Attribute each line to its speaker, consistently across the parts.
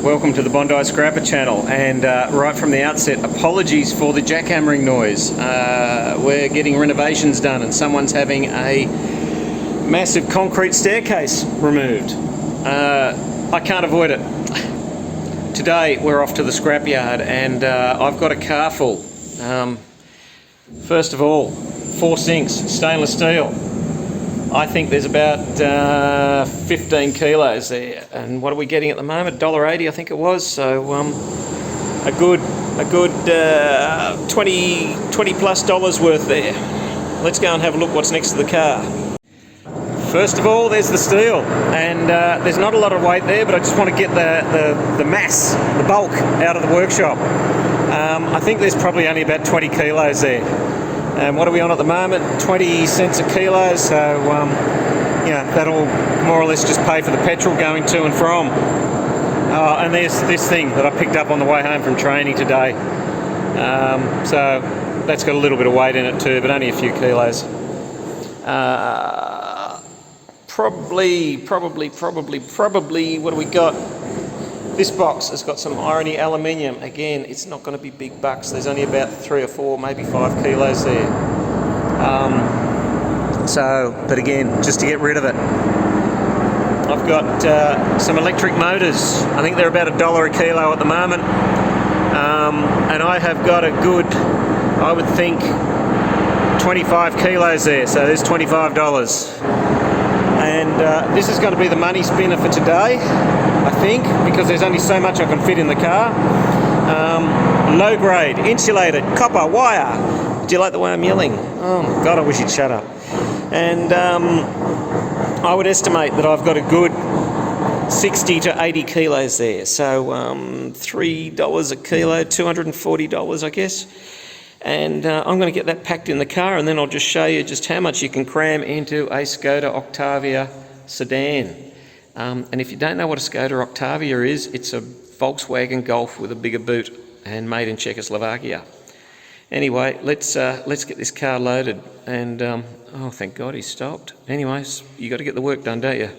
Speaker 1: Welcome to the Bondi Scrapper channel, and right from the outset, apologies for the jackhammering noise. We're getting renovations done and someone's having a massive concrete staircase removed. I can't avoid it. Today we're off to the scrapyard and I've got a car full. First of all, 4 sinks, stainless steel. I think there's about 15 kilos there, and what are we getting at the moment? $1.80 I think it was, so a good 20 plus dollars worth there. Let's go and have a look what's next to the car. First of all, there's the steel, and there's not a lot of weight there, but I just want to get the mass, the bulk out of the workshop. I think there's probably only about 20 kilos there. And what are we on at the moment? 20 cents a kilo, so that'll more or less just pay for the petrol going to and from. And there's this thing that I picked up on the way home from training today. So that's got a little bit of weight in it too, but only a few kilos. Probably, what do we got? This box has got some irony aluminium. Again, it's not going to be big bucks. There's only about 3 or 4, maybe 5 kilos there. But again, just to get rid of it. I've got some electric motors. I think they're about $1 a kilo at the moment. And I have got a good, I would think, 25 kilos there. So there's $25. And this is going to be the money spinner for today, I think, because there's only so much I can fit in the car. Low grade, insulated, copper wire. Do you like the way I'm yelling? Oh my God, I wish you'd shut up. And I would estimate that I've got a good 60 to 80 kilos there. So $3 a kilo, $240, I guess. And I'm going to get that packed in the car, and then I'll just show you just how much you can cram into a Skoda Octavia sedan. And if you don't know what a Skoda Octavia is, it's a Volkswagen Golf with a bigger boot and made in Czechoslovakia. Anyway, let's get this car loaded, and oh, thank God he stopped. Anyways, you got to get the work done, don't you?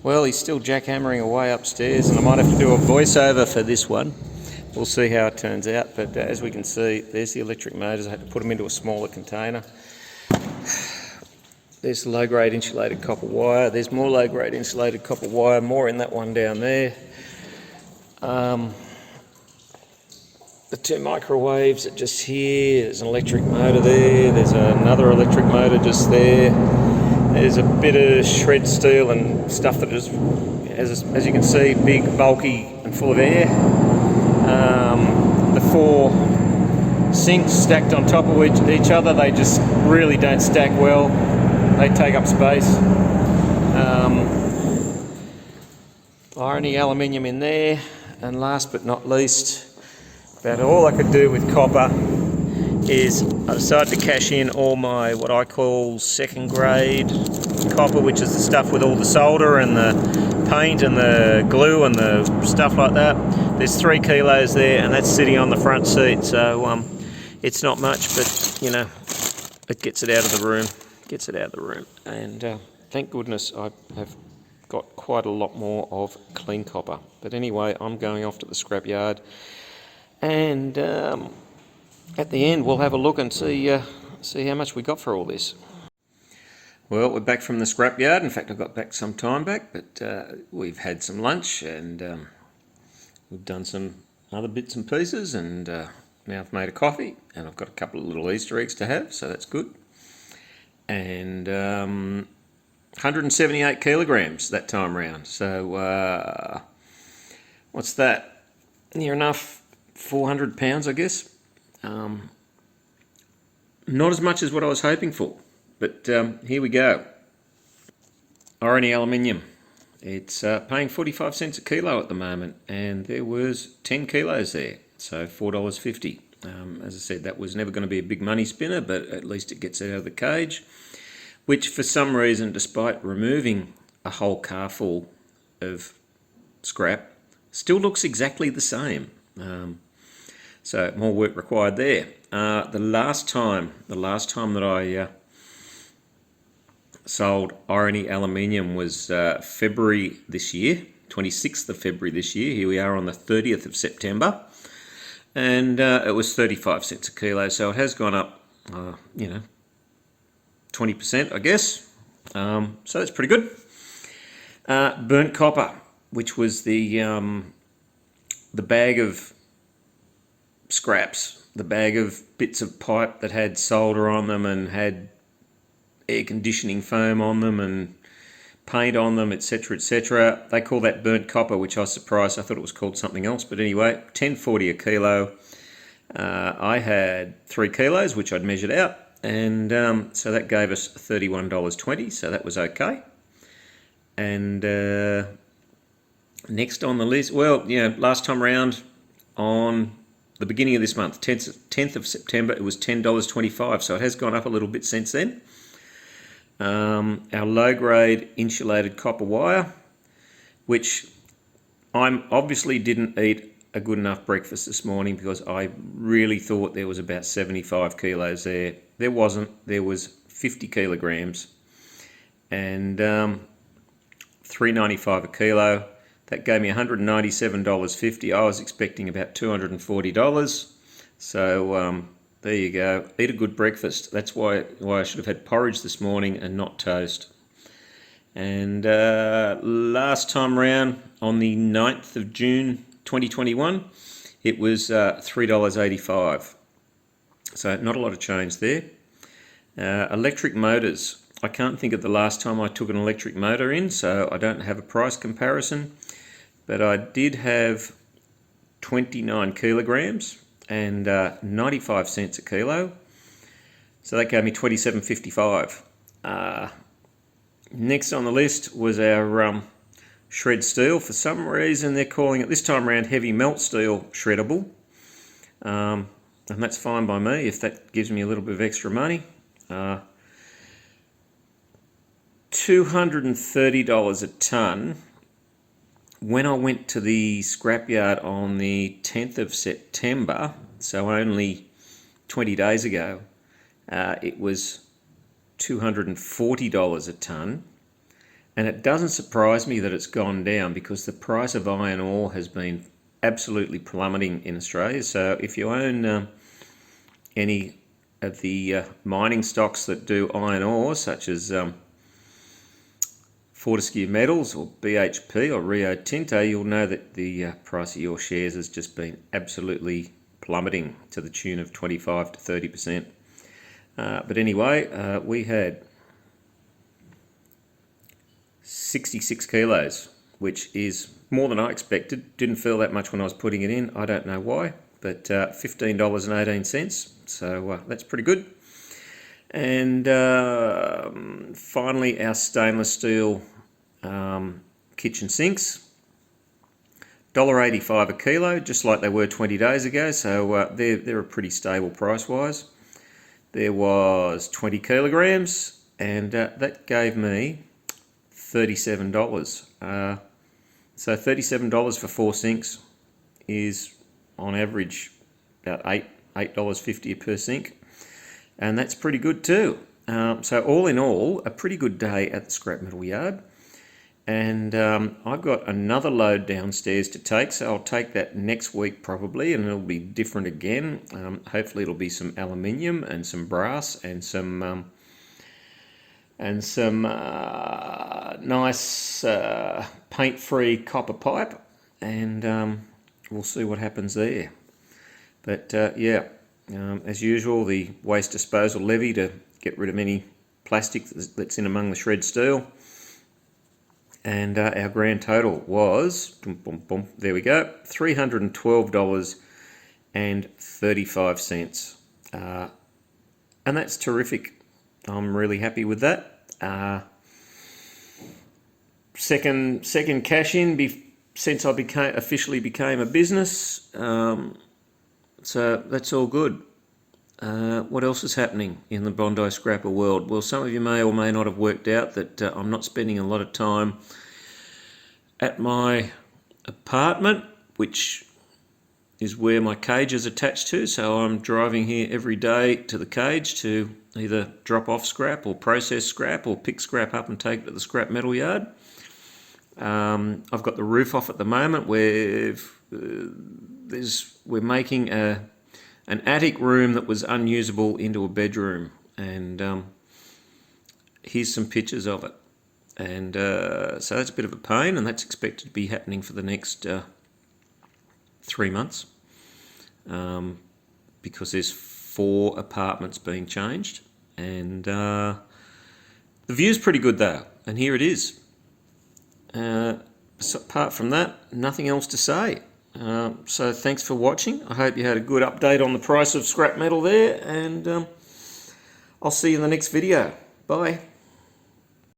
Speaker 1: Well, he's still jackhammering away upstairs, and I might have to do a voiceover for this one. We'll see how it turns out, but as we can see, there's the electric motors. I had to put them into a smaller container. There's the low-grade insulated copper wire. There's more low-grade insulated copper wire, more in that one down there. The 2 microwaves are just here. There's an electric motor there. There's another electric motor just there. There's a bit of shred steel and stuff that is, as you can see, big, bulky and full of air. The 4 sinks stacked on top of each other, they just really don't stack well. They take up space. Irony aluminium in there, and last but not least, about all I could do with copper is I decided to cash in all my what I call second grade copper, which is the stuff with all the solder and the paint and the glue and the stuff like that. There's 3 kilos there, and that's sitting on the front seat, so it's not much, but it gets it out of the room. And thank goodness I have got quite a lot more of clean copper. But anyway, I'm going off to the scrapyard, and at the end we'll have a look and see how much we got for all this. Well, we're back from the scrapyard. In fact, I got back some time back, but we've had some lunch, and we've done some other bits and pieces, and now I've made a coffee, and I've got a couple of little Easter eggs to have, so that's good. And 178 kilograms that time round. So what's that? Near enough 400 pounds, I guess. Not as much as what I was hoping for, but here we go. Irony aluminium. It's paying 45 cents a kilo at the moment, and there was 10 kilos there, so $4.50. As I said, that was never going to be a big money spinner, but at least it gets it out of the cage, which for some reason, despite removing a whole car full of scrap, still looks exactly the same. So more work required there. The last time that I sold irony aluminium was February this year, 26th of February this year. Here we are on the 30th of September. And it was 35 cents a kilo, so it has gone up, 20%, I guess. So that's pretty good. Burnt copper, which was the bag of scraps, the bag of bits of pipe that had solder on them and had air conditioning foam on them and paint on them, etc., etc. They call that burnt copper, which I was surprised. I thought it was called something else, but anyway, $10.40 a kilo. I had 3 kilos, which I'd measured out, and so that gave us $31.20, so that was okay. And next on the list, last time round on the beginning of this month, 10th of September, it was $10.25, so it has gone up a little bit since then. Our low-grade insulated copper wire, which I obviously didn't eat a good enough breakfast this morning because I really thought there was about 75 kilos there. There wasn't. There was 50 kilograms and $3.95 a kilo. That gave me $197.50. I was expecting about $240. So there you go. Eat a good breakfast. That's why I should have had porridge this morning and not toast. And last time round, on the 9th of June 2021, it was $3.85. So not a lot of change there. Electric motors. I can't think of the last time I took an electric motor in, so I don't have a price comparison. But I did have 29 kilograms and 95 cents a kilo. So that gave me $27.55. Next on the list was our shred steel. For some reason they're calling it this time around heavy melt steel shreddable. And that's fine by me if that gives me a little bit of extra money. $230 a tonne. When I went to the scrapyard on the 10th of September, so only 20 days ago, it was $240 a tonne. And it doesn't surprise me that it's gone down because the price of iron ore has been absolutely plummeting in Australia. So if you own any of the mining stocks that do iron ore, such as Fortescue Metals or BHP or Rio Tinto, you'll know that the price of your shares has just been absolutely plummeting to the tune of 25 to 30%. But anyway, we had 66 kilos, which is more than I expected. Didn't feel that much when I was putting it in. I don't know why, but $15.18. So that's pretty good. And finally, our stainless steel kitchen sinks, $1.85 a kilo, just like they were 20 days ago. So they're a pretty stable price-wise. There was 20 kilograms, and that gave me $37. So $37 for 4 sinks is, on average, about $8.50 per sink. And that's pretty good too. So all in all, a pretty good day at the scrap metal yard. And I've got another load downstairs to take, so I'll take that next week probably, and it'll be different again. Hopefully it'll be some aluminium and some brass and some nice paint-free copper pipe, and we'll see what happens there. But as usual, the waste disposal levy to get rid of any plastic that's in among the shred steel. And our grand total was, there we go, $312.35. And that's terrific. I'm really happy with that. Second cash in since I officially became a business. So that's all good. What else is happening in the Bondi scrapper world? Well, some of you may or may not have worked out that I'm not spending a lot of time at my apartment, which is where my cage is attached to. So I'm driving here every day to the cage to either drop off scrap or process scrap or pick scrap up and take it to the scrap metal yard. I've got the roof off at the moment. We're making an attic room that was unusable into a bedroom, and here's some pictures of it. And so that's a bit of a pain, and that's expected to be happening for the next 3 months, because there's 4 apartments being changed, and the view's pretty good though, and here it is. So apart from that, nothing else to say. So thanks for watching. I hope you had a good update on the price of scrap metal there, and I'll see you in the next video. Bye.